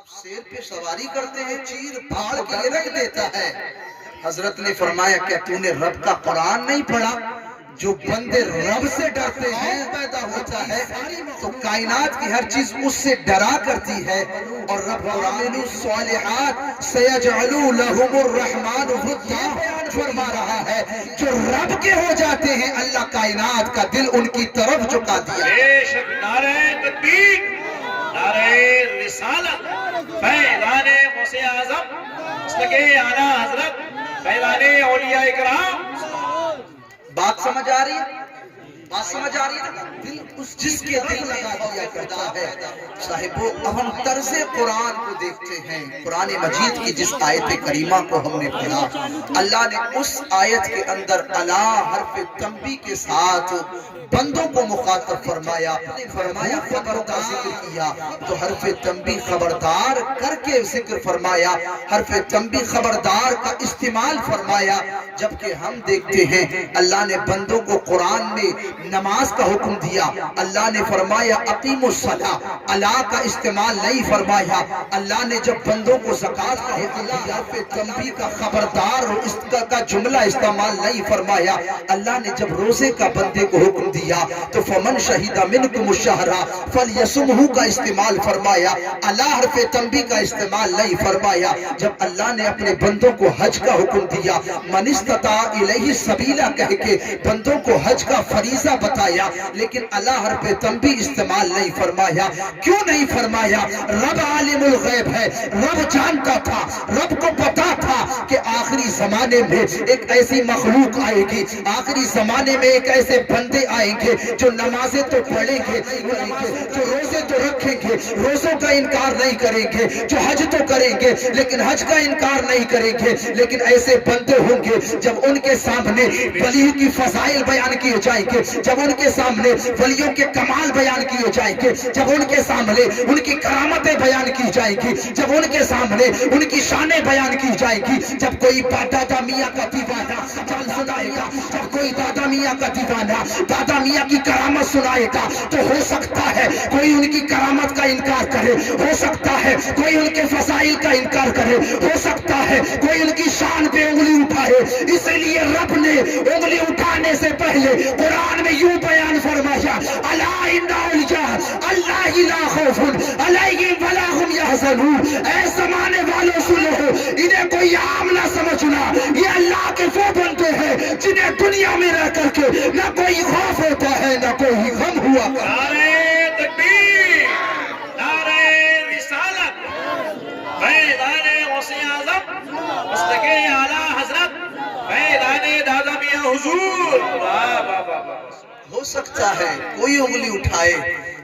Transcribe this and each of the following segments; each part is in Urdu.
شیر پہ سواری کرتے ہیں، چیر پھاڑ کے یہ رکھ دیتا ہے۔ حضرت نے فرمایا کہ تو نے رب کا قرآن نہیں پڑھا؟ جو بندے رب سے ڈرتے ہیں پیدا ہوتا ہے تو کائنات کی ہر چیز اس سے ڈرا کرتی ہے۔ اور رب قرآن الصالحات سیجعلو لہم الرحمن ودا فرما رہا ہے، جو رب کے ہو جاتے ہیں اللہ کائنات کا دل ان کی طرف جھکا دیا۔ بے شک نعرہ تکبیر، نعرہ رسالت، فیضان غوث اعظم مسلک اعلیٰ حضرت فیضان اولیاء اکرام۔ بات سمجھ آ رہی ہے؟ بات سمجھ آ رہی ہے؟ دل اس جس کے دل لگا دیا کرتا ہے۔ صاحبو اب ہم طرز قرآن کو دیکھتے ہیں۔ قرآن مجید کی جس آیت کریمہ کو ہم نے پڑھا، اللہ نے اس آیت کے اندر الا حرف تنبیہ کے ساتھ بندوں کو مخاطب فرمایا، فرمایا خبر کا ذکر کیا تو حرف تنبیہ خبردار کر کے ذکر فرمایا، حرف تنبیہ خبردار کا استعمال فرمایا۔ جبکہ ہم دیکھتے ہیں اللہ نے بندوں کو قرآن میں نماز کا حکم دیا، اللہ نے فرمایا اقیموا الصلاۃ، الا کا استعمال نہیں فرمایا۔ اللہ نے جب بندوں کو زکوٰۃ کا حکم دیا، حرف تنبیہ کا خبردار کا جملہ استعمال نہیں فرمایا۔ اللہ نے جب روزے کا بندے کو حکم دیا تو فمن شہید منکم الشہر فلیصمہ کا استعمال فرمایا، الا حرف تنبیہ کا استعمال نہیں فرمایا۔ جب اللہ نے اپنے بندوں کو حج کا حکم دیا، من استطاع الیہ سبیلا کہہ کے بندوں کو حج کا فریضہ بتایا، لیکن الا حرف تنبیہ استعمال نہیں فرمایا۔ کیوں نہیں فرمایا؟ رب عالم الغیب ہے، رب جانتا تھا، رب کو پتا تھا کہ آخری زمانے میں ایک ایسی مخلوق آئے گی، آخری زمانے میں ایک ایسے بندے آئیں گے جو نمازیں تو پڑھیں گے، جو روزے تو رکھیں گے، روزوں کا انکار نہیں کریں گے، جو حج تو کریں گے لیکن حج کا انکار نہیں کریں گے، لیکن ایسے بندے ہوں گے جب ان کے سامنے ولیوں کی فضائل بیان کیے جائیں گے، جب ان کے سامنے ولیوں کے کمال بیان کیے جائیں گے، جب ان کے سامنے ان کی کرامتیں بیان کی جائیں گی، جب ان کے سامنے ان کی شانیں بیان کی جائیں گی، جب کوئی دادا میاں کا دیوانہ چال سنائے گا، جب کوئی دادا میاں کا دیوانہ دادا میاں کی کرامت سنائے گا تو ہو سکتا ہے کوئی ان کی کرامت کا انکار کرے، ہو سکتا ہے کوئی ان کے فضائل کا انکار کرے، ہو سکتا ہے کوئی ان کی شان پہ انگلی اٹھائے۔ اس لیے رب نے انگلی اٹھانے سے پہلے قرآن میں یوں بیان فرمایا، الا ان اولیاء اللہ لا خوف علیہم ولا هم یحزنون۔ اے زمانے والوں سنو، انہیں کوئی عام نہ سمجھنا، یہ اللہ کے وہ بندے ہیں جنہیں دنیا میں رہ کر کے نہ کوئی خوف ہوتا ہے نہ کوئی غم ہوا کرتا ہے۔ نعرہ تکبیر، نعرہ رسالت، فیضان غوث اعظم مسلک اعلیٰ حضرت فیضان دادا میاں حضور۔ واہ واہ واہ واہ۔ ہو سکتا ہے کوئی انگلی اٹھائے،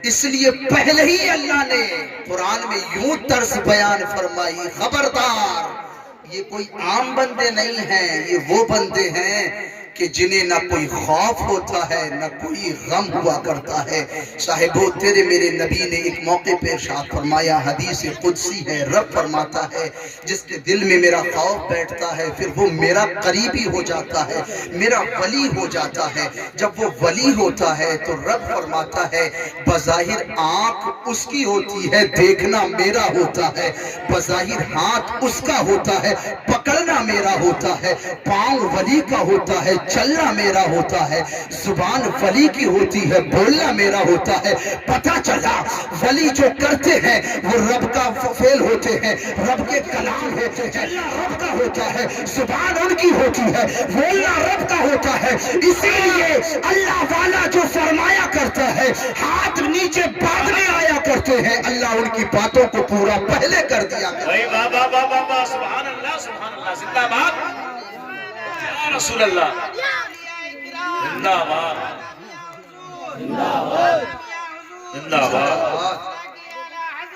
اس لیے پہلے ہی اللہ نے قرآن میں یوں طرز بیان فرمائی، خبردار یہ کوئی عام بندے نہیں ہیں، یہ وہ بندے ہیں کہ جنہیں نہ کوئی خوف ہوتا ہے نہ کوئی غم ہوا کرتا ہے۔ صاحبو تیرے میرے نبی نے ایک موقع پہ ارشاد فرمایا، حدیث قدسی ہے، رب فرماتا ہے جس کے دل میں میرا خوف بیٹھتا ہے پھر وہ میرا قریبی ہو جاتا ہے، میرا ولی ہو جاتا ہے۔ جب وہ ولی ہوتا ہے تو رب فرماتا ہے بظاہر آنکھ اس کی ہوتی ہے، دیکھنا میرا ہوتا ہے، بظاہر ہاتھ اس کا ہوتا ہے، پکڑنا میرا ہوتا ہے، پاؤں ولی کا ہوتا ہے، چلنا میرا ہوتا ہے، زبان ولی کی ہوتی ہے، بولنا میرا ہوتا ہے۔ پتہ چلا ولی جو کرتے ہیں وہ رب کا فعل ہوتے ہیں، رب کے کلام ہوتے ہیں، چلنا رب کا ہوتا ہے، زبان ان کی ہوتی ہے، بولنا رب کا ہوتا ہے۔ اسی لیے اللہ والا جو فرمایا کرتا ہے ہاتھ نیچے بعد میں آیا کرتے ہیں، اللہ ان کی باتوں کو پورا پہلے کر دیا کرتا ہے۔ واہ واہ واہ واہ، سبحان اللہ سبحان اللہ، زندہ باد یا رسول اللہ، زندہ باد زندہ باد زندہ باد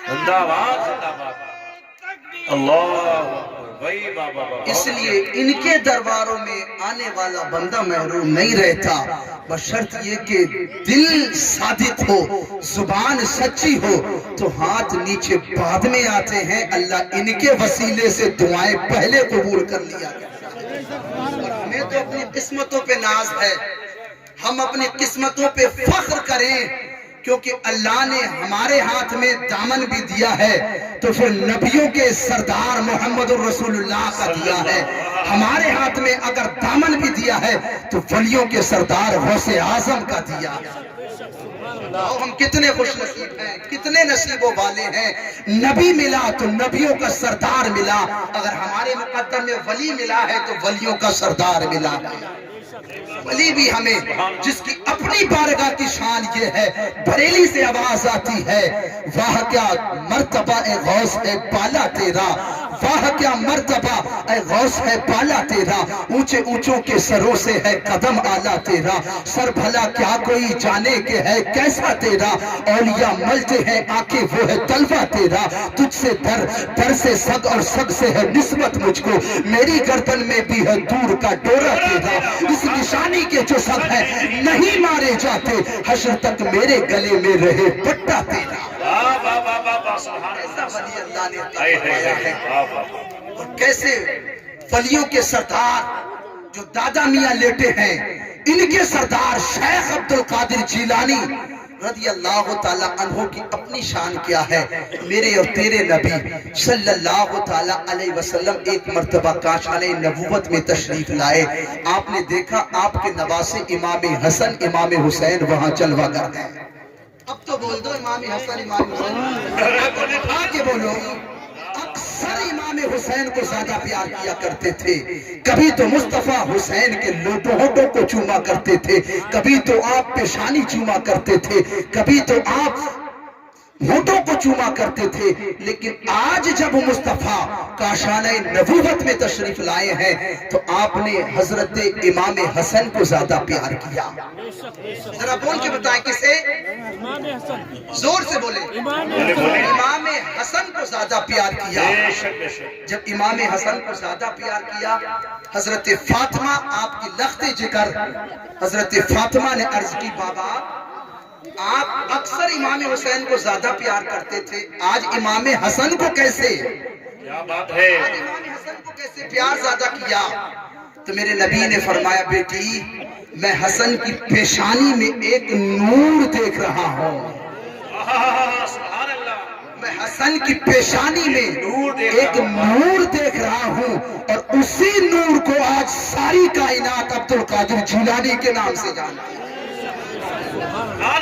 زندہ باد زندہ باد، اللہ بھائی بابا بابا۔ اس لیے ان کے درباروں میں آنے والا بندہ محروم نہیں رہتا، بشرط یہ کہ دل صادق ہو، زبان سچی ہو تو ہاتھ نیچے بعد میں آتے ہیں۔ اللہ ان کے وسیلے سے دعائیں پہلے قبول کر لیا کرتا ہے۔ اور ہمیں تو اپنی قسمتوں پہ ناز ہے، ہم اپنی قسمتوں پہ فخر کریں کیونکہ اللہ نے ہمارے ہاتھ میں دامن بھی دیا ہے تو پھر نبیوں کے سردار محمد الرسول اللہ کا دیا ہے. ہمارے ہاتھ میں اگر دامن بھی دیا ہے تو ولیوں کے سردار غوث اعظم کا دیا ہے. ہم کتنے خوش نصیب ہیں, کتنے نصیبوں والے ہیں. نبی ملا تو نبیوں کا سردار ملا. اگر ہمارے مقدم میں ولی ملا ہے تو ولیوں کا سردار ملا ہے. ولی بھی ہمیں, جس کی اپنی بارگاہ کی شان یہ ہے, بریلی سے آواز آتی ہے, واہ کیا مرتبہ اے غوث ہے بالا تیرا, واہ کیا مرتبہ اے غوث ہے بالا تیرا, اونچے اونچوں کے سروں سے ہے قدم آلہ تیرا, سر بھلا کیا کوئی جانے کے ہے کیسا تیرا, اولیاء ملتے ہیں آنکھیں وہ ہے طلبہ تیرا, تجھ سے در سے سگ اور سگ سے ہے نسبت مجھ کو, میری گردن میں بھی ہے دور کا ڈورا تیرا, اس نشانی کے جو سب ہے نہیں مارے جاتے, حشر تک میرے گلے میں رہے پٹا تیرا. ایسا ولی اللہ نے عطا فرمایا ہے. اور کیسے ولیوں کے سردار جو دادا میاں لیٹے ہیں, ان کے سردار شیخ عبد القادر جیلانی رضی اللہ تعالیٰ عنہ کی اپنی شان کیا ہے. میرے اور تیرے نبی صلی اللہ تعالیٰ علیہ وسلم ایک مرتبہ کاشانِ نبوت میں تشریف لائے. آپ نے دیکھا آپ کے نواسے امام حسن امام حسین وہاں جلوہ گر ہیں. اب تو بول دو امام حسن امام حسین, آگے بولو. اکثر امام حسین کو زیادہ پیار کیا کرتے تھے. کبھی تو مصطفیٰ حسین کے ہونٹوں کو چوما کرتے تھے, کبھی تو آپ پیشانی چوما کرتے تھے, کبھی تو آپ ہونٹوں کو چوما کرتے تھے. لیکن آج جب مصطفیٰ کاشانِ نبوت میں تشریف لائے ہیں تو آپ نے حضرت امام حسن کو زیادہ پیار کیا. ذرا بول کے بتائیں کسے, زور سے بولے, امام حسن کو زیادہ پیار کیا. جب امام حسن کو زیادہ پیار کیا, حضرت فاطمہ آپ کی لخت جگر حضرت فاطمہ نے عرض کی, بابا آپ اکثر امام حسین کو زیادہ پیار کرتے تھے, آج امام حسن کو کیسے, کیا بات ہے, آج امام حسن کو کیسے پیار زیادہ کیا؟ تو میرے نبی نے فرمایا, بیٹی میں حسن کی پیشانی میں ایک نور دیکھ رہا ہوں. سبحان اللہ, میں حسن کی پیشانی میں ایک نور دیکھ رہا ہوں, اور اسی نور کو آج ساری کائنات عبد القادر جیلانی کے نام سے جانتی ہے.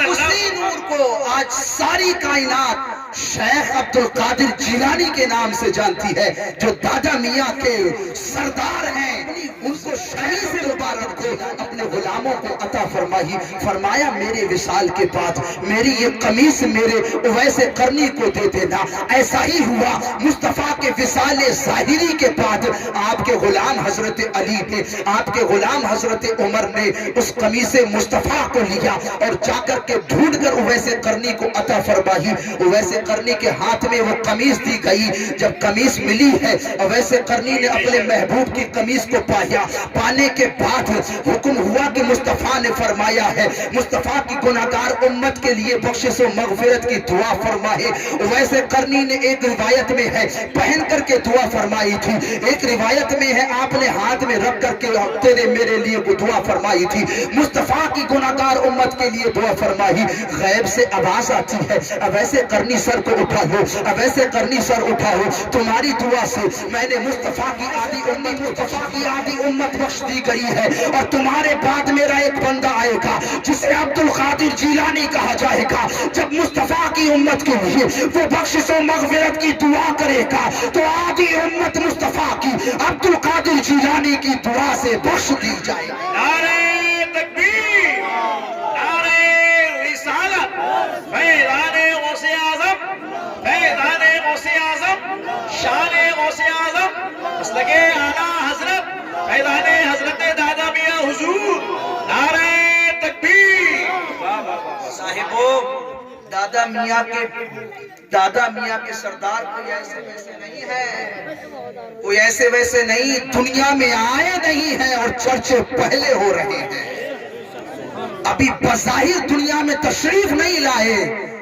اسی نور کو آج ساری کائنات شیخ عبد القادر جیلانی کے نام سے جانتی ہے, جو دادا میاں کے سردار ہیں. ان کو شہید سے مبارک دے, اپنے غلاموں کو عطا فرمائی. فرمایا میرے وصال کے بعد میری یہ قمیص میرے اویس قرنی کو دے دینا. ایسا ہی ہوا, مصطفیٰ کے وصال ظاہری کے بعد آپ کے غلام حضرت علی نے, آپ کے غلام حضرت عمر نے اس قمیص مصطفیٰ کو لیا اور جا کر کے ڈھونڈ کر اویس قرنی کو عطا فرمائی. اویس قرنی کے ہاتھ میں وہ قمیص دی گئی. جب قمیص ملی ہے, اویس قرنی نے اپنے محبوب کی قمیص کو پایا. پانے کے بعد حکم ہوا کہ مصطفیٰ نے فرمایا ہے مصطفیٰ کی گناہگار امت کے لیے بخشش و مغفرت کی دعا فرمائے. اویس قرنی نے ایک روایت میں ہے پہن کر کے دعا فرمائی تھی, ایک روایت میں ہے آپ نے ہاتھ میں رکھ کر کے تیرے میرے لیے دعا فرمائی تھی. مصطفیٰ کی گناہگار امت کے لیے دعا فرمائی. غیب سے آواز آتی ہے, اویس قرنی سر کو اٹھا لو, اویس قرنی سر اٹھاؤ, تمہاری دعا سے میں نے مصطفیٰ کی آدھی امت بخش دی گئی ہے, اور تمہارے بعد میرا ایک بندہ آئے گا جسے عبد القادر جیلانی کہا جائے گا. جب مصطفیٰ کی امت کے لیے وہ بخشش و مغفرت کی دعا کرے گا تو آدھی امت مصطفیٰ کی عبد القادر جیلانی کی دعا سے بخش دی جائے گی. نعرہ تکبیر, نعرہ رسالت, فیضان غوث اعظم, فیضان غوث اعظم, شان غوث اعظم, مسلک اعلیٰ حضرت فیضان حضرت دادا میاں حضور. نعرہ تکبیر. صاحبو, دادا میاں کے سردار کوئی ایسے ویسے نہیں ہے, کوئی ایسے ویسے نہیں, دنیا میں آئے نہیں ہیں اور چرچے پہلے ہو رہے ہیں. ابھی بظاہر دنیا میں تشریف نہیں لائے,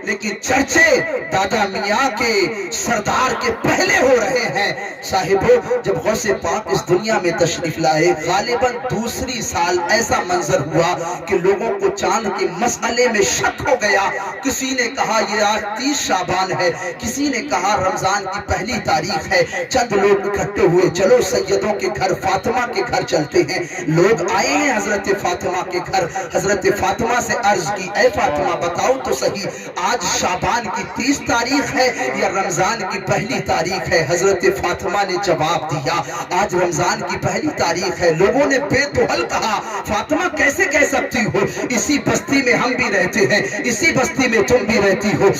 لیکن چرچے دادا میاں کے سردار کے پہلے ہو رہے ہیں۔ صاحبو جب غوث پاک اس دنیا میں تشریف لائے غالباً دوسری سال ایسا منظر ہوا کہ لوگوں کو چاند کے مسئلے میں شک ہو گیا۔ کسی نے کہا یہ آج 30 شعبان ہے، کسی نے کہا رمضان کی پہلی تاریخ ہے۔ چند لوگ اکٹھے ہوئے، چلو سیدوں کے گھر فاطمہ کے گھر چلتے ہیں۔ لوگ آئے ہیں حضرت فاطمہ کے گھر۔ حضرت فاطمہ سے عرض کی اے فاطمہ بتاؤ تو صحیح آج شعبان کی 30 تاریخ ہے یا رمضان کی پہلی تاریخ ہے؟ حضرت فاطمہ نے جواب دیا آج رمضان کی پہلی تاریخ ہے۔ لوگوں نے بے توہل کہا فاطمہ کیسے کہہ سکتی ہو؟ اسی بستی میں ہم بھی رہتے ہیں، اسی بستی میں تم بھی رہتی ہو۔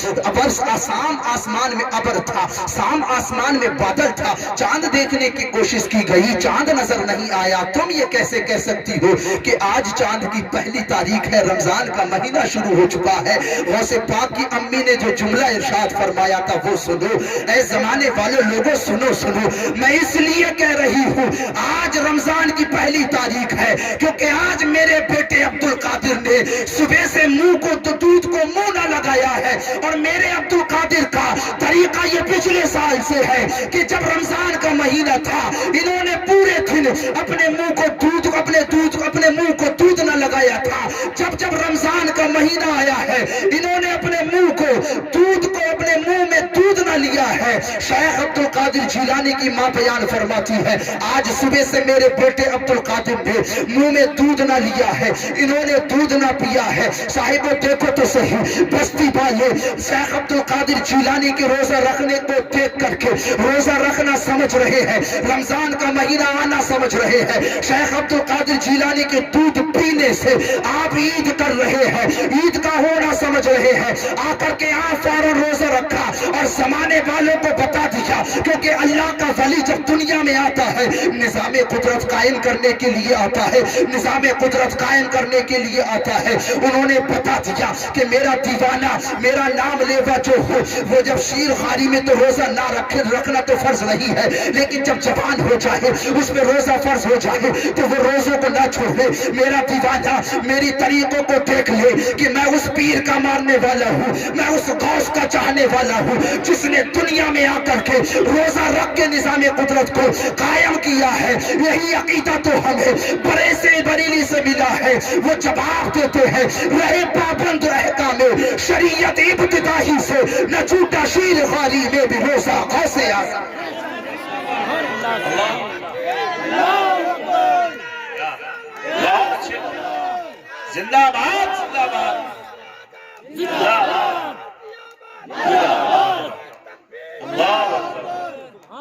سام آسمان میں ابر تھا، سام آسمان میں بادل تھا، چاند دیکھنے کی کوشش کی گئی، چاند نظر نہیں آیا، تم یہ کیسے کہہ سکتی ہو کہ آج چاند کی پہلی تاریخ ہے، رمضان کا مہینہ شروع ہو چکا ہے؟ غوث پاک کی امی نے جو جملہ ارشاد فرمایا تھا وہ سنو۔ اے زمانے والے لوگوں سنو سنو، میں اس لیے کہہ رہی ہوں آج رمضان کی پہلی تاریخ ہے کیونکہ آج میرے بیٹے عبدالقادر نے صبح سے منہ کو دودھ کو منہ نہ لگایا ہے، اور میرے عبدالقادر کا طریقہ یہ پچھلے سال سے ہے کہ جب رمضان کا مہینہ تھا انہوں نے پورے دن اپنے منہ کو اپنے منہ کو دودھ نہ لگایا تھا۔ جب رمضان کا مہینہ آیا ہے انہوں نے اپنے منہ میں دودھ نہ لیا ہے۔ شیخ عبدالقادر جیلانی کی ماں بیان فرماتی ہے آج صبح سے میرے بیٹے عبدالقادر نے منہ میں دودھ نہ لیا ہے، انہوں نے دودھ نہ پیا ہے۔ صاحبو دیکھو تو صحیح بستی والے شیخ عبدالقادر جیلانی کے روزہ رکھنے کو دیکھ کر کے روزہ رکھنا سمجھ رہے ہیں، رمضان کا مہینہ آنا سمجھ رہے ہیں۔ شیخ عبدالقادر جیلانی کے دودھ پینے سے آپ عید کر رہے ہیں، عید کا ہونا سمجھ رہے ہیں۔ آ کر کے آپ فوراً روزہ رکھا اور زمانے والوں کو بتا دیا کیونکہ اللہ کا ولی جب دنیا میں آتا ہے نظام قدرت قائم کرنے کے لیے آتا ہے، نظام قدرت قائم کرنے کے لیے آتا ہے۔ انہوں نے بتا دیا کہ میرا دیوانہ میرا نام لیوا جو ہو وہ جب شیر خاری میں تو روزہ نہ رکھنا تو فرض نہیں ہے، لیکن جب جوان ہو جائے اس میں روزہ فرض ہو جائے تو وہ روزوں کو نہ چھوڑے۔ میرا دیوانہ میری طریقوں کو دیکھ لے کہ میں اس پیر کا ماننے والا ہوں، میں اس غوث کا چاہنے والا ہوں جس نے دنیا میں آ کر کے روزہ رکھ کے نظام قدرت کو قائم کیا ہے۔ یہی عقیدہ تو ہمیں بڑے سے بریلی سے ملا ہے۔ وہ جواب دیتے ہیں رہے پابند احکام شریعت ابتدائی سے نہ چھوٹا شیر خاری میں بھی روزہ غوث اعظم۔ زندہ باد زندہ باد زندہ باد اللہ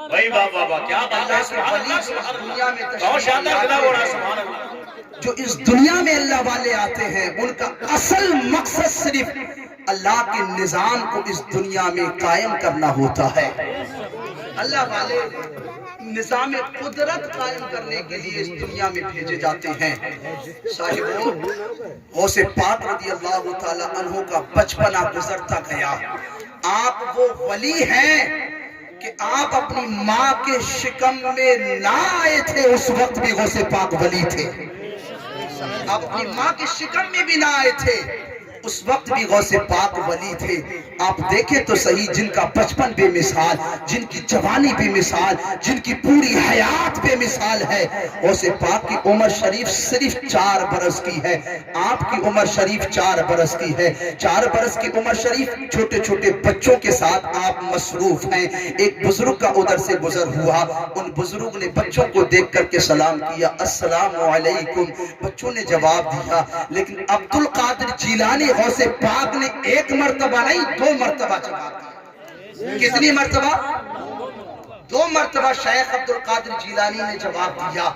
بھائی بابا کیا بات ہے سبحان اللہ سبحان اللہ بہت شاندار خطاب ہو رہا ہے سبحان اللہ۔ جو اس دنیا میں اللہ والے آتے ہیں ان کا اصل مقصد صرف اللہ کے نظام کو اس دنیا میں قائم کرنا ہوتا ہے۔ اللہ والے نظام قدرت قائم کرنے کے لیے اس دنیا میں بھیجے جاتے ہیں۔ صاحبوں غوث پاک رضی اللہ تعالیٰ عنہ کا بچپنا گزرتا گیا۔ آپ وہ ولی ہیں کہ آپ اپنی ماں کے شکم میں نہ آئے تھے اس وقت بھی غوث پاک ولی تھے۔ آپ اپنی ماں کے شکم میں بھی نہ آئے تھے اس وقت بھی غوث پاک ولی تھے۔ آپ دیکھیں تو صحیح جن کا بچپن بے مثال، جن کی جوانی بے مثال، جن کی پوری حیات بے مثال ہے۔ غوث پاک کی عمر شریف صرف 4 برس کی ہے، آپ کی عمر شریف 4 برس کی ہے۔ 4 برس کی عمر شریف چھوٹے چھوٹے بچوں کے ساتھ آپ مصروف ہیں۔ ایک بزرگ کا ادھر سے گزر ہوا، ان بزرگ نے بچوں کو دیکھ کر کے سلام کیا السلام علیکم، بچوں نے جواب دیا، لیکن عبدالقادر جیلانی غوث پاک نے 1 مرتبہ نہیں 2 مرتبہ جواب دیا۔ کتنی مرتبہ؟ 2 مرتبہ شیخ عبدالقادر جیلانی نے جواب دیا۔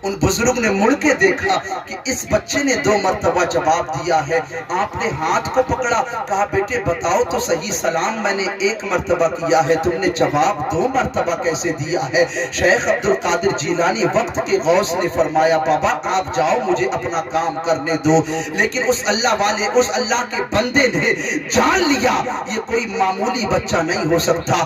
ان بزرگ نے مڑ کے دیکھا کہ اس بچے نے 2 مرتبہ جواب دیا ہے۔ آپ نے ہاتھ کو پکڑا، کہا بیٹے بتاؤ تو صحیح، سلام میں نے 1 مرتبہ کیا ہے، تم نے جواب 2 مرتبہ کیسے دیا ہے؟ شیخ عبدالقادر جیلانی وقت کے غوث نے فرمایا بابا آپ جاؤ مجھے اپنا کام کرنے دو، لیکن اس اللہ والے اس اللہ کے بندے نے جان لیا یہ کوئی معمولی بچہ نہیں ہو سکتا،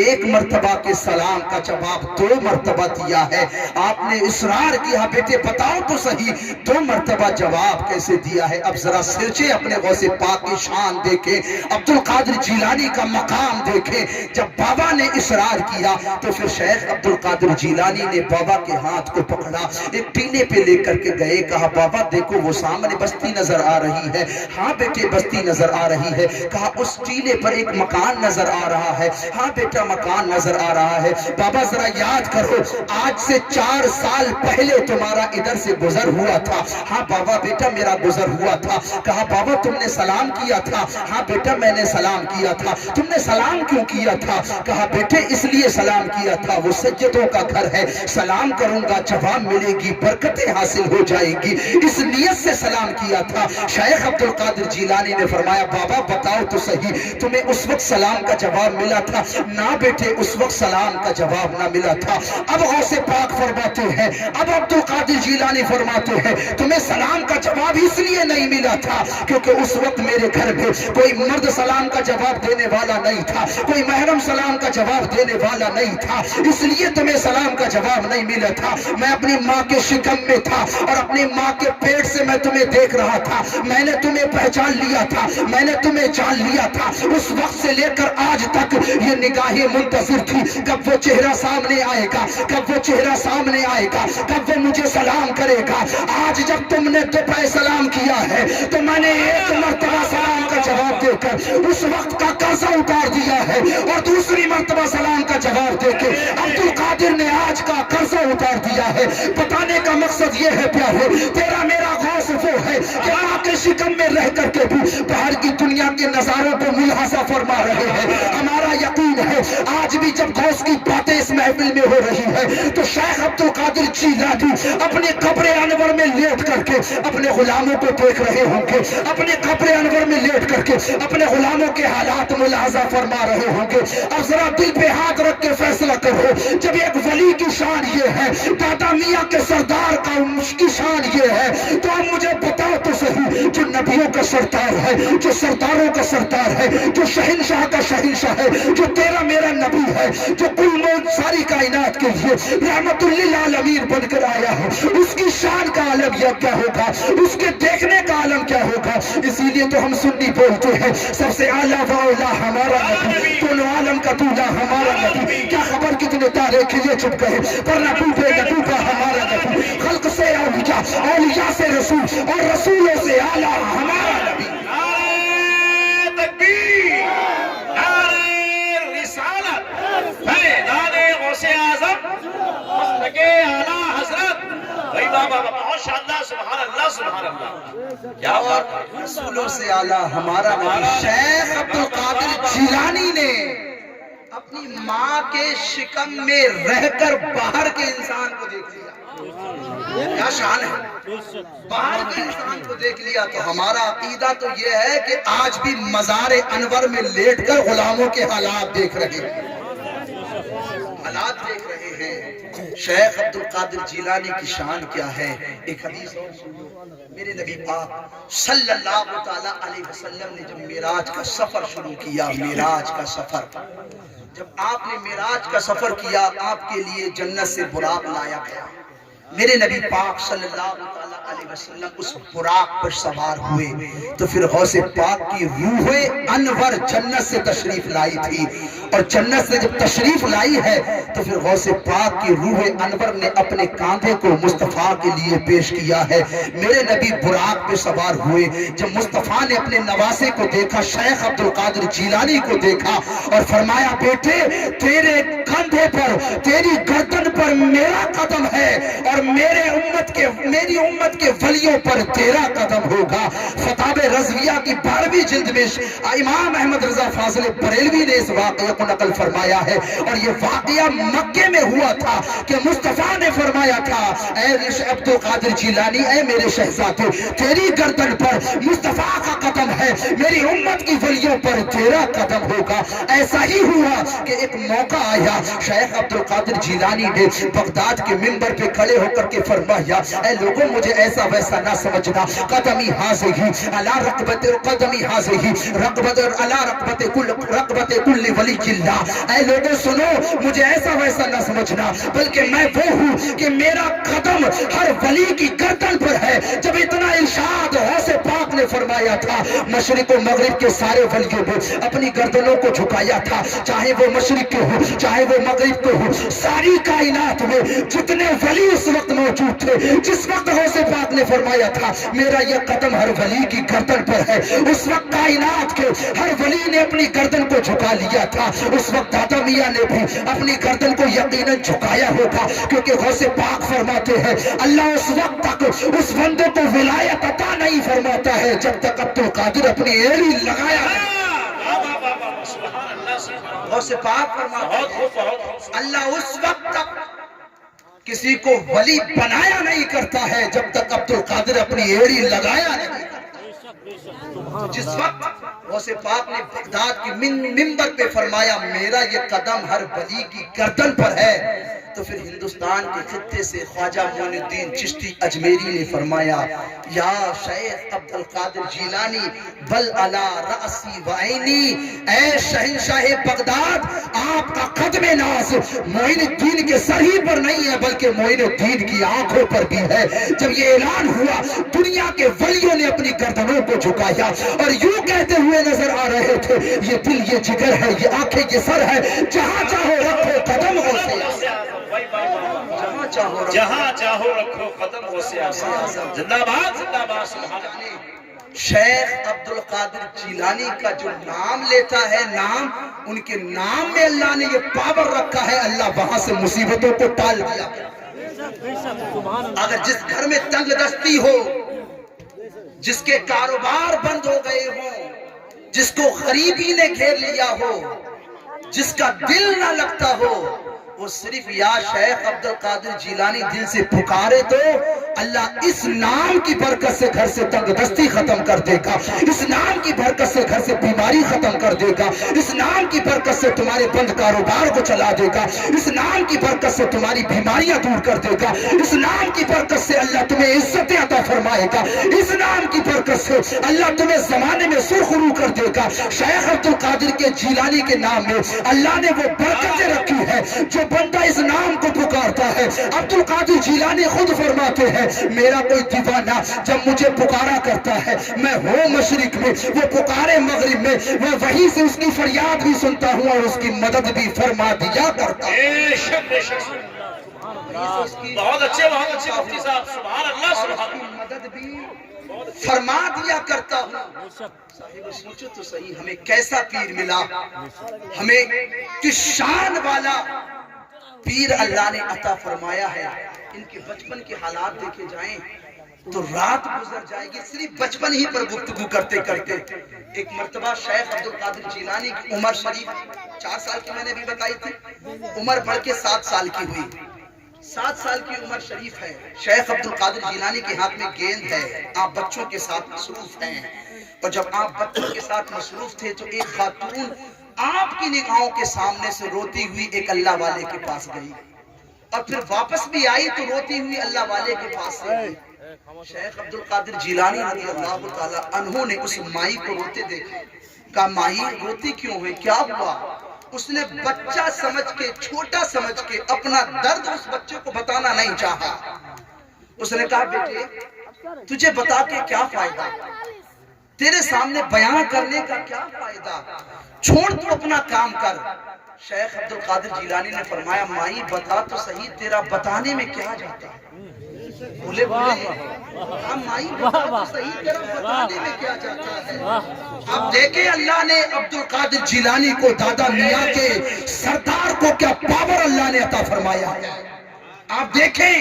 ایک مرتبہ کے سلام کا جواب 2 مرتبہ دیا ہے. آپ نے اصرار کیا بیٹے بتاؤ تو صحیح 2 مرتبہ جواب کیسے دیا ہے. اب ذرا سوچے اپنے غوث پاک کی شان دیکھیں, عبد القادر جیلانی کا مقام دیکھیں. جب بابا نے اصرار کیا تو پھر شیخ عبد القادر جیلانی نے بابا کے ہاتھ کو پکڑا, ایک ٹیلے پہ لے کر کے گئے. کہا بابا دیکھو وہ سامنے بستی نظر آ رہی ہے. ہاں بیٹے بستی نظر آ رہی ہے. کہا اس ٹیلے پر ایک مکان نظر آ رہا ہے. ہاں بیٹا مکان نظر آ رہا ہے. بابا ذرا یاد کرو آج سے 4 سال پہلے تمہارا ادھر سے گزر ہوا تھا. ہاں بابا بیٹا میرا گزر ہوا تھا. کہا بابا تم نے سلام کیا تھا. ہاں بیٹا میں نے سلام کیا تھا. تم نے سلام کیوں کیا تھا؟ کہا بیٹے اس لیے سلام کیا تھا وہ سجدوں کا گھر ہے, سلام کروں گا جواب ملے گی, برکتیں حاصل ہو جائے گی, اس نیت سے سلام کیا تھا. شیخ عبد القادر جیلانی نے فرمایا بابا بتاؤ تو صحیح تمہیں اس وقت سلام کا جواب ملا تھا؟ نہ بیٹے اس وقت سلام کا جواب نہ ملا تھا. اب غوث پاک فرماتے ہیں, اب عبد القادر جیلانی فرماتے ہیں تمہیں سلام کا جواب اس لیے نہیں ملا تھا کیونکہ اس وقت میرے گھر میں کوئی مرد سلام کا جواب دینے والا نہیں تھا, کوئی محرم سلام کا جواب دینے والا نہیں تھا, اس لیے تمہیں سلام کا جواب نہیں ملا تھا. میں اپنی ماں کے شکم میں تھا اور اپنی ماں کے پیٹ سے میں تمہیں دیکھ رہا تھا. میں نے تمہیں پہچان لیا تھا, میں نے تمہیں جان لیا تھا. اس وقت سے لے کر آج تک یہ نگاہیں منتظر تھی کب وہ چہرہ سامنے آئے گا, کب وہ چہرہ سامنے آئے گا, کب وہ مجھے سلام کرے گا. آج جب تم نے دوپہر سلام کیا ہے تو میں نے ایک مرتبہ سلام کا جواب دے کر اس وقت کا قرضہ اتار دیا ہے اور دوسری مرتبہ سلام کا جواب دے کے عبد القادر نے آج کا قرضہ اتار دیا ہے. بتانے کا مقصد یہ ہے پیارے تیرا میرا غوث وہ ہے کہ ماں کے شکم میں رہ کر کے بھی باہر کی دنیا کے نظاروں کو ملاحظہ فرما رہے ہیں. ہمارا یقین ہے آج بھی جب غوث کی باتیں اس محفل میں ہو رہی ہے تو شیخ عبد القادر جیلانی اپنے قبر انور میں لیٹ کر کے اپنے غلاموں کو دیکھ رہے ہوں گے, اپنے قبر انور میں لیٹ کر کے اپنے غلاموں کے حالات ملاحظہ فرما رہے ہوں گے. اب ذرا دل پہ ہاتھ رکھ کے فیصلہ کرو, جب ایک ولی کی شان یہ ہے, دادا میاں کے سردار کا کی شان یہ ہے, تو اب مجھے بتاؤ تو صحیح جو نبیوں کا سردار ہے, جو سرداروں کا سردار ہے, جو شہنشاہ کا شہنشاہ ہے, جو تیرا میرا نبی ہے, جو کل موت ساری کائنات کے لیے رحمت للعالمین بن کر آیا ہے, اس کی شان کا عالم یہ کیا ہوگا, اس کے دیکھنے کا عالم کیا ہوگا. اسی لیے تو ہم سنی بولتے ہیں سب سے اعلیٰ و اولیٰ ہمارا نبی, دونوں عالم کا دولا ہمارا نبی. کیا خبر کتنے تارے کھلے چھپ گئے پر نبی پہ نبی کا ہمارا نبی, خلق سے اولیاء, اولیاء سے رسول اور رسولوں سے اعلیٰ ہمارا نبی. کیا بات ہے, رسولوں سے اعلیٰ ہمارا نبی. شیخ عبد القادر جیلانی نے اپنی ماں کے شکم میں رہ کر باہر کے انسان کو دیکھ لیا. کیا شان ہے, باہر کے انسان کو دیکھ لیا. تو ہمارا عقیدہ تو یہ ہے کہ آج بھی مزار انور میں لیٹ کر غلاموں کے حالات دیکھ رہے ہیں, حالات دیکھ رہے ہیں. شیخ عبد القادر جیلانی کی شان کیا ہے, ایک حدیث اور سنو. میرے نبی پاک صلی اللہ تعالیٰ علیہ وسلم نے جب معراج کا سفر شروع کیا, معراج کا سفر, جب آپ نے معراج کا سفر کیا آپ کے لیے جنت سے براق لایا گیا. میرے نبی پاک صلی اللہ علیہ وسلم اس براق پر سوار ہوئے تو پھر غوث پاک کی روح انور جنت سے تشریف لائی تھی, اور جنت سے جب تشریف لائی ہے تو پھر غوث پاک کی روح انور نے اپنے کاندھے کو مصطفیٰ کے لیے پیش کیا ہے. میرے نبی براق پہ سوار ہوئے, جب مصطفیٰ نے اپنے نواسے کو دیکھا, شیخ عبد القادر جیلانی کو دیکھا اور فرمایا بیٹے تیرے کاندھے پر, تیری گردن پر میرا قدم ہے اور میری امت کے ولیوں پر تیرا قدم ہوگا. فتاوی رضویہ کی 12ویں جلد میں امام احمد رضا فاضل بریلوی نے اس واقعے کو نقل فرمایا ہے, اور یہ واقعہ مکے میں ہوا تھا کہ مصطفیٰ نے فرمایا تھا اے عبد القادر جیلانی, اے میرے شہزادے تیری گردن پر مصطفیٰ کا قدم ہے, میری امت کی ولیوں پر تیرا قدم ہوگا. ایسا ہی ہوا کہ ایک موقع آیا شیخ عبد القادر جیلانی نے بغداد کے منبر پہ کھڑے ہو کر کے فرمایا اے لوگوں مجھے ایسا ویسا نہ سمجھنا، قدمی حاضی علی رقبت قدمی حاضی رقبت علی رقبت کل ولی اللہ، اے لوگوں سنو مجھے ایسا ویسا نہ سمجھنا، بلکہ میں وہ ہوں کہ میرا قدم ہر ولی کی گردن پر ہے۔ جب اتنا ارشاد غوث پاک نے فرمایا تھا، مشرق و مغرب کے سارے ولیوں نے اپنی گردنوں کو جھکایا تھا، چاہے وہ مشرق کے ہو چاہے وہ مغرب کے ہو، ساری کائنات میں جتنے ولی اس وقت موجود تھے، جس وقت غوث پاک نے فرمایا تھا میرا یہ قدم ہر ولی کی گردن پر ہے، اس وقت کائنات کے ہر ولی نے اپنی گردن کو جھکا لیا تھا۔ اس وقت دادا میاں نے بھی اپنی گردن کو یقیناً جھکایا ہوگا، کیونکہ غوث پاک فرماتے ہیں اللہ اس وقت تک اس بندے کو ولایت عطا نہیں فرماتا ہے جب تک عبد القادر اپنی ایڑی لگایا ہے۔ غوث پاک فرماتے ہیں اللہ اس وقت تک کسی کو ولی بنایا نہیں کرتا ہے جب تک عبد القادر اپنی ایڑی لگایا نہیں کرتا۔ جس وقت غوث پاک نے بغداد کی منبر پہ فرمایا میرا یہ قدم ہر ولی کی گردن پر ہے، تو پھر ہندوستان کے خطے سے خواجہ معین الدین چشتی اجمیری نے فرمایا یا شیخ عبد القادر جیلانی بل علی رأسی وعینی، اے شہنشاہ بغداد آپ کا قدم ناز معین الدین کے سر ہی پر نہیں ہے بلکہ معین الدین کی آنکھوں پر بھی ہے۔ جب یہ اعلان ہوا دنیا کے ولیوں نے اپنی گردنوں کو جھکایا اور یوں کہتے ہوئے نظر آ رہے تھے یہ دل یہ جگر ہے یہ آنکھیں یہ سر ہے، جہاں چاہو رکھو قدم غوث جہاں چاہو رکھو قدم غوث اعظم، زندہ باد زندہ باد سبحان اللہ۔ شیخ عبد القادر جیلانی کا جو نام لیتا ہے، نام ان کے نام میں اللہ نے یہ پاور رکھا ہے، اللہ وہاں سے مصیبتوں کو ٹال دیا۔ اگر جس گھر میں تنگ دستی ہو، جس کے کاروبار بند ہو گئے ہوں، جس کو غریبی نے گھیر لیا ہو، جس کا دل نہ لگتا ہو، وہ صرف یا شیخ عبد القادر جیلانی دل سے پکارے تو اللہ اس نام کی برکت سے گھر سے تنگ دستی ختم کر دے گا، اس نام کی برکت سے گھر سے بیماری ختم کر دے گا، اس نام کی برکت سے تمہارے بند کاروبار کو چلا دے گا، اس نام کی برکت سے تمہاری بیماریاں دور کر دے گا، اس نام کی برکت سے اللہ تمہیں عزتیں عطا فرمائے گا، اس نام کی برکت سے اللہ تمہیں زمانے میں سرخرو کر دے گا۔ شیخ عبد القادر کے جیلانی کے نام میں اللہ نے وہ برکتیں رکھی ہے، جو بندہ اس نام کو پکارتا ہے۔ عبد القادر جیلانی خود فرماتے ہیں میرا کوئی دیوانہ جب مجھے پکارا کرتا ہے، میں ہوں مشرق میں وہ پکارے مغرب میں، میں وہیں سے اس کی فریاد بھی سنتا ہوں اور اس کی مدد بھی فرما دیا کرتا ہوں۔ بہت اچھے مفتی صاحب، سبحان اللہ سبحان اللہ، مدد بھی فرما دیا کرتا ہوں۔ صاحب سوچو تو صحیح ہمیں کیسا پیر ملا، ہمیں کس شان والا پیر اللہ نے عطا فرمایا ہے۔ ان کے بچپن کے حالات دیکھے جائیں تو رات گزر جائے گی صرف بچپن ہی پر گفتگو کرتے کرتے۔ ایک مرتبہ شیخ عبد القادر جیلانی کی عمر شریف 4 سال کی میں نے بھی بتائی تھی، عمر بڑھ کے 7 سال کی ہوئی۔ 7 سال کی عمر شریف ہے، شیخ عبد القادر جیلانی کے ہاتھ میں گیند ہے، آپ بچوں کے ساتھ مصروف ہیں، اور جب آپ بچوں کے ساتھ مصروف تھے تو ایک خاتون آپ کی نگاہوں کے سامنے سے روتی ہوئی ایک اللہ والے کے پاس گئی، اور پھر واپس بھی آئی تو روتی ہوئی اللہ والے کے پاس سے گئی۔ شیخ عبد القادر جیلانی رضی اللہ تعالیٰ عنہ نے اس مائی کو روتے دیکھا، کہا مائی روتی کیوں ہے، کیا ہوا؟ اس نے بچہ سمجھ کے، چھوٹا سمجھ کے اپنا درد اس بچے کو بتانا نہیں چاہا۔ اس نے کہا بیٹے تجھے بتا کے کیا فائدہ، تیرے سامنے بیان کرنے کا کیا فائدہ، چھوڑ تو اپنا کام کر۔ شیخ عبد القادر جیلانی نے فرمایا مائی بتا تو صحیح تیرا بتانے میں کیا جاتا ہے؟ بولے مائی بتا تو صحیح تیرا بتانے میں کیا جاتا ہے؟ اب دیکھیں اللہ نے عبد القادر جیلانی کو، دادا میاں کے سردار کو کیا پاور اللہ نے عطا فرمایا ہے۔ آپ دیکھیں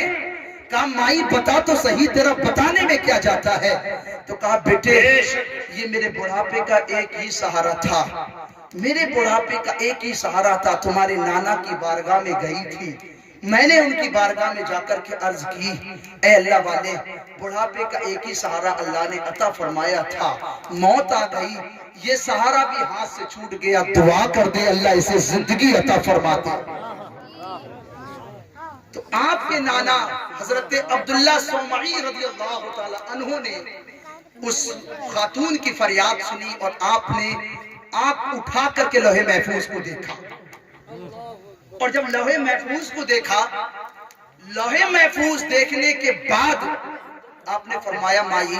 کہا مائی بتا تو صحیح تیرا بتانے میں کیا جاتا ہے؟ تو کہا بیٹے یہ میرے بڑھاپے کا ایک ہی سہارا تھا، میرے بڑھاپے کا ایک ہی سہارا تھا، تمہارے نانا کی بارگاہ میں گئی تھی، میں نے ان کی بارگاہ میں جا کر کے عرض کی اے اللہ والے بڑھاپے کا ایک ہی سہارا اللہ نے عطا فرمایا تھا، موت آ گئی، یہ سہارا بھی ہاتھ سے چھوٹ گیا، دعا کر دے اللہ اسے زندگی عطا فرما دے۔ آپ کے نانا حضرت عبداللہ صومعی رضی اللہ تعالی عنہ نے اس خاتون کی فریاد سنی اور آپ نے آنکھ اٹھا کر کے لوح محفوظ کو دیکھا، اور جب لوح محفوظ کو دیکھا، لوح محفوظ دیکھنے کے بعد آپ نے فرمایا مائی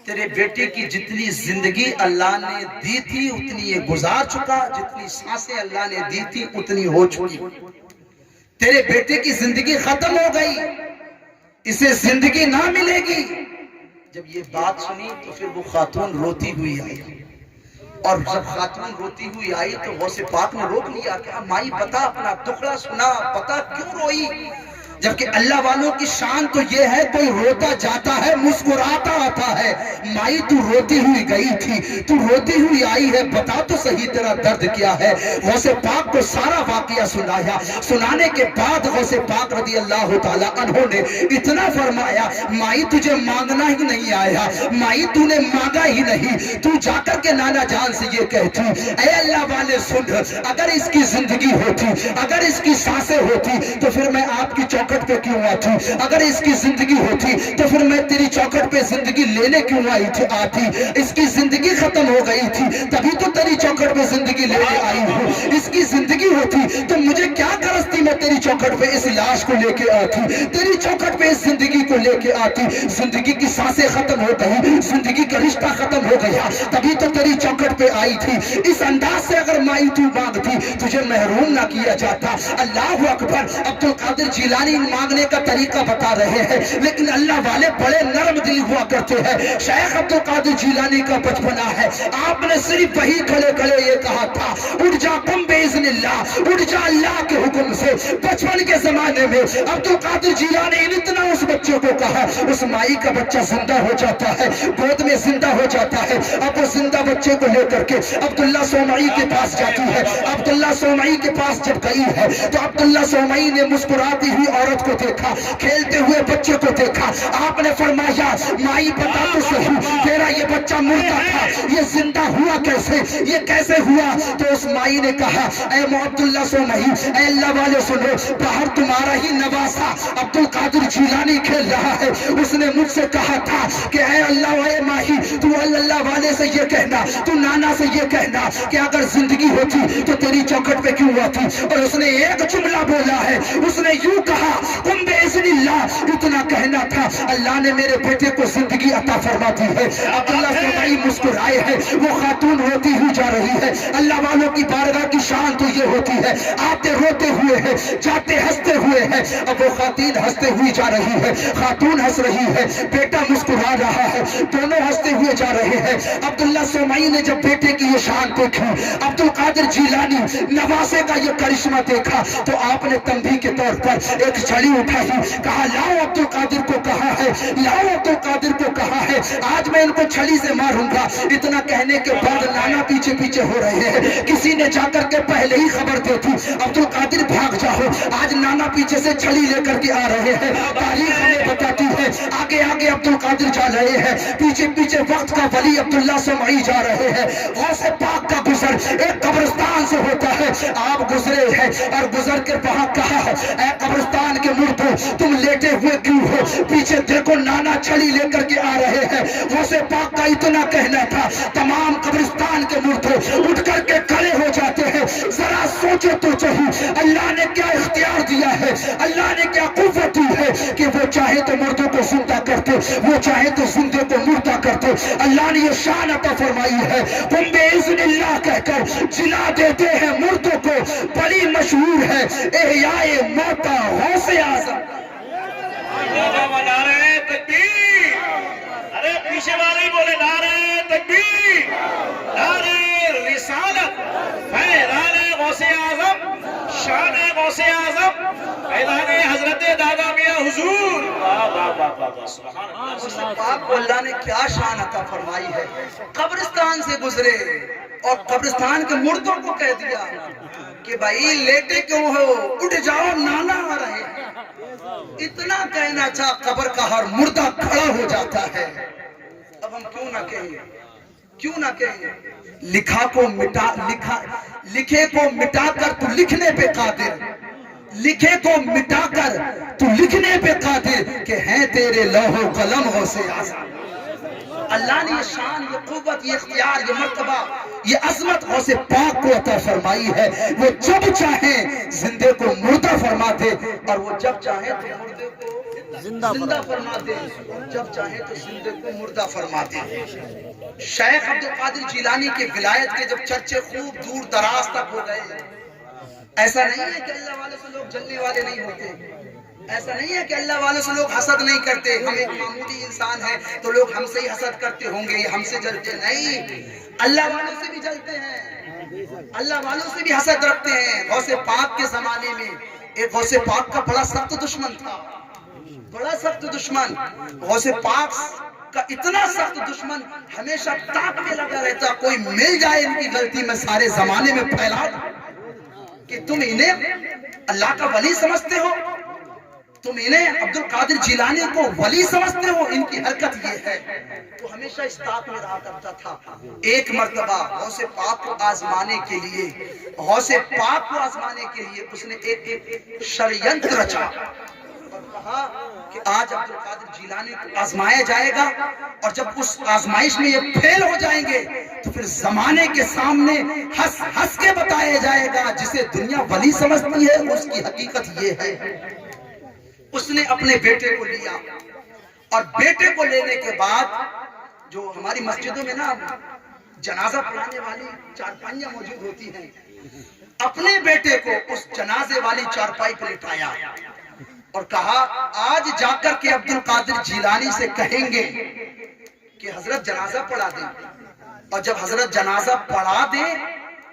تیرے بیٹے کی جتنی زندگی اللہ نے دی تھی اتنی یہ گزار چکا، جتنی سانسیں اللہ نے دی تھی اتنی ہو چکی، تیرے بیٹے کی زندگی ختم ہو گئی، اسے زندگی نہ ملے گی۔ جب یہ بات سنی تو پھر وہ خاتون روتی ہوئی آئی، اور جب خاتون روتی ہوئی آئی تو غوث پاک نے روک لیا کہ مائی بتا، اپنا دکھڑا سنا، بتا کیوں روئی؟ جبکہ اللہ والوں کی شان تو یہ ہے کوئی روتا جاتا ہے مسکراتا آتا ہے، مائی تو روتی ہوئی گئی تھی، تو روتی ہوئی آئی ہے، بتا تو صحیح تیرا درد کیا ہے۔ غوث پاک کو سارا واقعہ سنایا، سنانے کے بعد غوث پاک رضی اللہ تعالی عنہ نے اتنا فرمایا مائی تجھے مانگنا ہی نہیں آیا، مائی تو نے مانگا ہی نہیں، تو جا کر کے نانا جان سے یہ کہتی اے اللہ والے سن، اگر اس کی زندگی ہوتی، اگر اس کی سانسیں ہوتی تو پھر میں آپ کی چوکٹ پہ کیوں آتی، اگر اس کی زندگی ہوتی تو پھر میں تیری چوکٹ پہ زندگی لینے کیوں آتی، اس کی زندگی ختم ہو گئی تھی تبھی تو تیری چوکٹ پہ زندگی لینے آئی ہوں، اس کی زندگی ہوتی تو مجھے کیا غرض تھی میں تیری چوکٹ پہ اس لاش کو لے کے آتی، تیری چوکٹ پہ اس زندگی کو لے کے آتی، زندگی کی سانسیں ختم ہو گئی، زندگی کا رشتہ ختم ہو گیا تبھی تو تیری چوکٹ پہ آئی تھی، اس انداز سے اگر مائی تو مانگتی تجھے محروم نہ کیا جاتا۔ اللہ اکبر۔ عبد القادر جیلانی مانگنے کا طریقہ بتا رہے ہیں، لیکن اللہ والے بڑے نرم دل ہوا کرتے ہیں۔ شیخ عبد القادر جیلانی کا بچپنا ہے، آپ نے صرف وہی کھڑے کھڑے یہ کہا تھا اٹھ جا قم باذن اللہ، اٹھ جا اللہ کے حکم سے۔ بچپن کے زمانے میں عبد القادر جیلانی نے اتنا اس بچے کو کہا، اس مائی کا بچہ زندہ ہو جاتا ہے، گود میں زندہ ہو جاتا ہے۔ اب وہ زندہ بچے کو لے کر کے عبداللہ صومعی کے پاس جاتی ہے، عبداللہ صومعی کے پاس جب گئی ہے تو عبداللہ صومعی نے مسکراتی ہوئی عورت کو دیکھا، کھیلتے ہوئے بچے کو دیکھا، آپ نے فرمایا مائی بتا تو صحیح تیرا یہ بچہ مردہ تھا، یہ زندہ ہوا کیسے، یہ کیسے ہوا؟ تو اس مائی نے کہا اے عبداللہ صومعی، اے اللہ والے سنو، باہر تمہارا ہی نواسا عبد القادر جیلانی کھیل رہا ہے، اس نے مجھ سے کہا تھا کہ اے اللہ اے ماہی تو اللہ والے سے یہ کہنا، تو نانا سے یہ کہنا کہ اگر زندگی ہوتی تو تیری چوکھٹ پہ کیوں آتی؟ اور اس نے ایک جملہ بولا ہے، اس نے یوں کہا قم باذن اللہ، اتنا کہنا تھا، اللہ نے میرے بیٹے کو زندگی عطا فرما دی ہے۔ عبداللہ صومعی مسکرائے ہیں، وہ خاتون روتی ہوئی جا رہی ہے۔ اللہ والوں کی بارگاہ کی شان تو یہ ہوتی ہے، آتے روتے ہوئے ہیں، جاتے ہنستے ہوئے ہیں۔ اب وہ خواتین ہنستے ہوئی جا رہی ہے، خاتون ہنس رہی ہے، بیٹا مسکرا رہا ہے، دونوں ہنستے ہوئے جا رہے ہیں۔ عبداللہ صومعی نے جب بیٹے کی یہ شان دیکھی، عبد القادر جیلانی نواسے کا یہ کرشمہ دیکھا، تو آپ نے تنبیہ کے طور پر ایک چھڑی اٹھائی، کہا لاؤ عبد القادر کو کہا ہے، لاؤ عبد القادر کو کہا ہے، آج میں ان کو چھڑی سے ماروں گا۔ اتنا کہنے کے بعد نانا پیچھے پیچھے ہو رہے ہیں، کسی نے جا کر کے پہلے ہی خبر دے دی عبد القادر بھاگ جاؤ، آج نانا پیچھے سے چھڑی لے کر کے آ رہے ہیں۔ تاریخ ہمیں بتاتی ہے آگے آگے عبد القادر جا رہے ہیں، پیچھے پیچھے وقت کا ولی عبداللہ صومعی جا رہے ہیں۔ غوث پاک کا گزر ایک قبرستان سے ہوتا ہے، آپ گزرے ہیں اور گزر کے وہاں کہا اے قبرستان کے مردوں تم لیٹے ہوئے کیوں ہو؟ پیچھے دیکھو نانا چھڑی لے کر کے آ رہے ہیں۔ غوث پاک کا اتنا کہنا تھا تمام قبرستان کے مردوں اٹھ کر کے کھڑے ہو جاتے ہیں۔ ذرا سوچو تو صحیح، اللہ نے کیا اختیار دیا ہے، اللہ نے کیا قوت دی ہے کہ وہ چاہے تو مردوں کو زندہ کرتے، وہ چاہے تو زندے کو مردہ کرتے۔ اللہ نے یہ شان عطا فرمائی ہے، قم باذن اللہ کہہ کر جلا دیتے ہیں مردوں کو۔ بڑی مشہور ہے احیاء موتا غوث اعظم۔ نعرہ تکبیر، ارے پیچھے والے بولے نعرہ تکبیر، نعرہ رسالت، فیضان غوث اعظم، شان غوث اعظم، فیضان حضرت دادا میاں حضور۔ سبحان اللہ۔ پاک کو اللہ نے کیا شان عطا فرمائی ہے، قبرستان سے گزرے اور قبرستان کے مردوں کو کہہ دیا کہ بھائی لیٹے کیوں ہو، اٹھ جاؤ نانا آ رہے ہیں۔ اتنا کہنا تھا، قبر کا ہر مردہ کھڑا ہو جاتا ہے۔ اب ہم کیوں نہ کہیں، کیوں نہ کہیں لکھے کو مٹا کر تو لکھنے پہ قادر، لکھے کو مٹا کر تو لکھنے پہ قادر کہ ہیں تیرے لوح و قلم غوث اعظم۔ اللہ نے یہ شان، یہ قوت، یہ اختیار، یہ مرتبہ، یہ عظمت غوث پاک کو عطا فرمائی ہے۔ وہ جب چاہیں زندے کو مردہ فرما دے، اور وہ جب چاہیں تو مردے کو زندہ فرما دے، اور جب چاہیں تو زندے کو مردہ فرما دے۔ شیخ عبد القادر جیلانی کے ولایت کے جب چرچے خوب دور دراز تک ہو گئے، ایسا نہیں ہے کہ اللہ والے سے لوگ جلنے والے نہیں ہوتے، ایسا نہیں ہے کہ اللہ والے سے لوگ حسد نہیں کرتے۔ ہم ایک معمولی انسان ہیں تو لوگ ہم سے ہی حسد کرتے ہوں گے، ہم سے جلتے نہیں، اللہ والوں سے بھی جلتے ہیں، اللہ والوں سے بھی حسد رکھتے ہیں۔ غوث پاک کے زمانے میں ایک غوث پاک کا بڑا سخت دشمن تھا، بڑا سخت دشمن۔ غوث پاک کا اتنا سخت دشمن ہمیشہ تاک میں لگا رہتا، کوئی مل جائے ان کی غلطی میں سارے زمانے میں پھیلا دوں کہ تم انہیں اللہ کا ولی سمجھتے ہو، تم انہیں عبد القادر جیلانی کو ولی سمجھتے ہو، ان کی حرکت یہ ہے۔ تو ہمیشہ اس طاق میں رہا کرتا تھا۔ ایک مرتبہ غوث پاک کو آزمانے کے لیے، غوث پاک کو آزمانے کے لیے اس نے ایک شریعت رچا اور کہا کہ آج عبد القادر جیلانی کو آزمایا جائے گا، اور جب اس آزمائش میں یہ فیل ہو جائیں گے تو پھر زمانے کے سامنے ہنس ہنس کے بتایا جائے گا جسے دنیا ولی سمجھتی ہے اس کی حقیقت یہ ہے۔ اس نے اپنے بیٹے کو لیا، اور بیٹے کو لینے کے بعد جو ہماری مسجدوں میں نا جنازہ پڑھانے والی چارپائیاں موجود ہوتی ہیں، اپنے بیٹے کو اس جنازے والی چارپائی پر لٹایا اور کہا آج جا کر کے عبد القادر جیلانی سے کہیں گے کہ حضرت جنازہ پڑھا دیں، اور جب حضرت جنازہ پڑھا دیں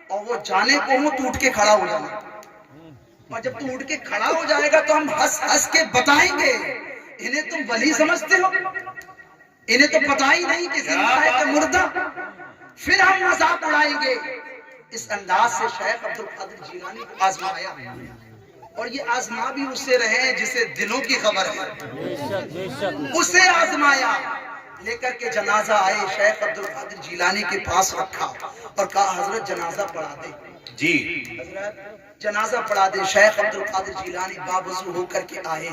اور وہ جانے کو ہو تو اٹھ کے کھڑا ہو جانا، اور جب تو اٹھ کے کھڑا ہو جائے گا تو ہم ہنس ہنس کے بتائیں گے انہیں تم ولی سمجھتے ہو، انہیں تو پتہ ہی نہیں کہ زندہ ہے کہ مردہ، پھر ہم مذاق اڑائیں گے۔ اس انداز سے شیخ عبد القادر جیلانی کو آزمایا، اور یہ آزما بھی اس سے رہے جسے دلوں کی خبر ہے، اسے آزمایا۔ لے کر کے جنازہ آئے، شیخ عبد القادر جیلانی کے پاس رکھا اور کہا حضرت جنازہ پڑھا دے۔ جی حضرت جنازہ پڑھا دے۔ شیخ عبد القادر جیلانی باوضو ہو کر کے آئے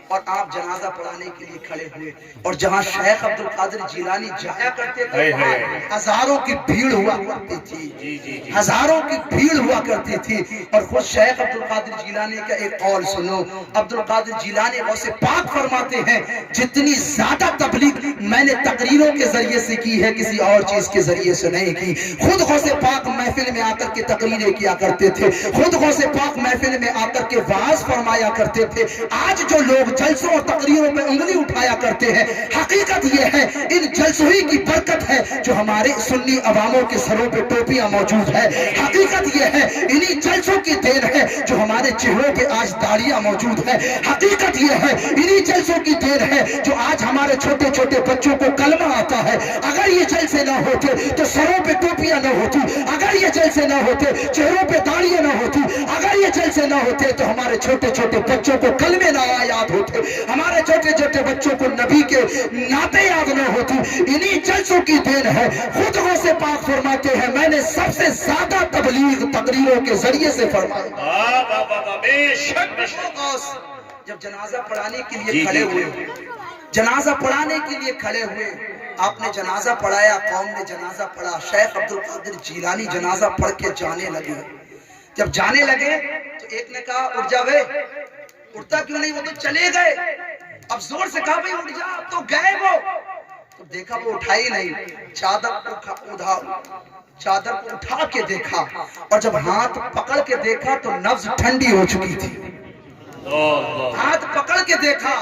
اور آپ جنازہ پڑھانے کے لیے کھڑے ہوئے، اور جہاں شیخ عبد القادر جیلانی جایا کرتے تھے ہزاروں کی بھیڑ ہوا کرتی تھی، ہزاروں کی بھیڑ ہوا کرتی تھی۔ اور خود شیخ عبد القادر جیلانی کا ایک قول سنو، عبد القادر جیلانی غوث پاک فرماتے ہیں جتنی زیادہ تبلیغ میں نے تقریروں کے ذریعے سے کی ہے کسی اور چیز کے ذریعے سے نہیں کی۔ خود غوث پاک محفل میں آ کر کے تقریریں کیا کرتے تھے، خود غوث پاک محفل میں آ کر کے وعظ فرمایا کرتے تھے۔ آج جو لوگ جلسوں اور تقریروں پہ انگلی اٹھایا کرتے ہیں، حقیقت یہ ہے ان جلسوں ہی کی برکت ہے جو ہمارے سنی عواموں کے سروں پہ ٹوپیاں موجود ہے، حقیقت یہ ہے انہی جلسوں کی دین ہے جو ہمارے چہروں پہ آج داڑیاں موجود ہے، حقیقت یہ ہے انہی جلسوں کی دین ہے جو آج ہمارے چھوٹے چھوٹے بچوں کو کلمہ آتا ہے۔ اگر یہ جلسے نہ ہوتے تو سروں پہ ٹوپیاں نہ ہوتی، اگر یہ جلسے نہ ہوتے چہروں پہ داڑیاں نہ ہوتی، اگر یہ جلسے نہ ہوتے تو ہمارے چھوٹے چھوٹے بچوں کو کلمے نہ یاد ہوتے، ہمارے چھوٹے چھوٹے بچوں کو نبی کے نعتیں یاد نہ ہوتی۔ انہی جلسوں کی دین ہے۔ خود غوث پاک فرماتے ہیں میں نے سب سے زیادہ تبلیغ تقریروں کے ذریعے سے فرمایا۔ بے شک جب جنازہ پڑھانے کے لیے کھڑے ہوئے، جنازہ پڑھانے کے لیے کھڑے ہوئے، آپ نے جنازہ پڑھایا، قوم نے جنازہ پڑھا، شیخ عبد القادر جیلانی جنازہ پڑھ کے جانے لگے۔ جب جانے لگے تو ایک نے کہا اٹھ جا بھائی، اٹھتا کیوں نہیں، وہ تو چلے گئے۔ اب زور سے کہا بھائی اٹھ جا، اب تو گئے وہ۔ تو دیکھا وہ اٹھا ہی نہیں، چادر کو اٹھا کے دیکھا، اور جب ہاتھ پکڑ کے دیکھا تو نبض ٹھنڈی ہو چکی تھی۔ ہاتھ پکڑ کے دیکھا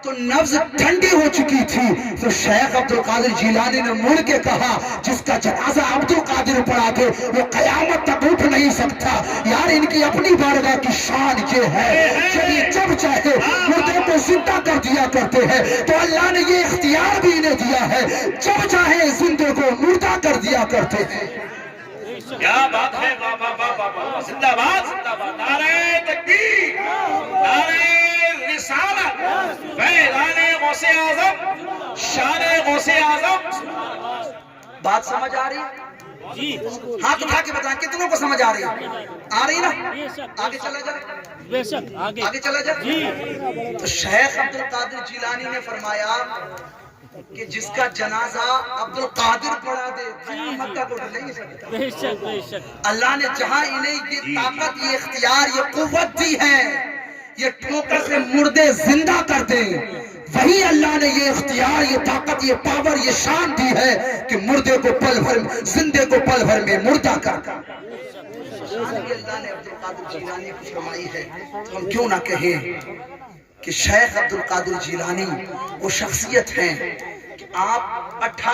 تو نبض ٹھنڈی ہو چکی تھی۔ تو شیخ عبد القادر جیلانی نے مڑ کے کہا جس کا جنازہ عبد القادر پڑھا دے وہ قیامت تک اٹھ نہیں سکتا۔ یار ان کی اپنی بارگاہ کی شان یہ ہے کہ یہ جب چاہے مردے کو زندہ کر دیا کرتے ہیں، تو اللہ نے یہ اختیار بھی انہیں دیا ہے جب چاہے زندے کو مردہ کر دیا کرتے ہیں۔ کیا بات ہے، واہ واہ واہ واہ، زندہ باد زندہ باد، نعرہ تکبیر، نعرہ رسالت، فیضان غوث اعظم، شان غوث اعظم۔ بات سمجھ آ رہی ہے؟ ہاتھ اٹھا کے بتائیں کتنوں کو سمجھ آ رہی ہے؟ آ رہی نا؟ بے شک آگے چلا جائے، بے شک آگے آگے چلا جائے۔ جی تو شیخ عبد القادر جیلانی نے فرمایا کہ جس کا جنازہ عبد القادر پڑھا دے قیامت تک اٹھ نہیں سکتا۔ بے شک بے شک اللہ نے جہاں انہیں یہ طاقت، یہ اختیار، یہ قوت دی ہے یہ ٹھوکر سے مردے زندہ کر دیں، وہی اللہ نے یہ اختیار، یہ طاقت، یہ پاور، یہ شان دی ہے کہ مردے کو پل بھر، زندے کو پل بھر میں مردہ کر دیں۔ شان بھی اللہ نے عبد القادر جیلانی کو فرمائی ہے۔ تو ہم کیوں نہ کہیں کہ شیخ عبد القادر جیلانی وہ شخصیت ہیں کہ آپ 18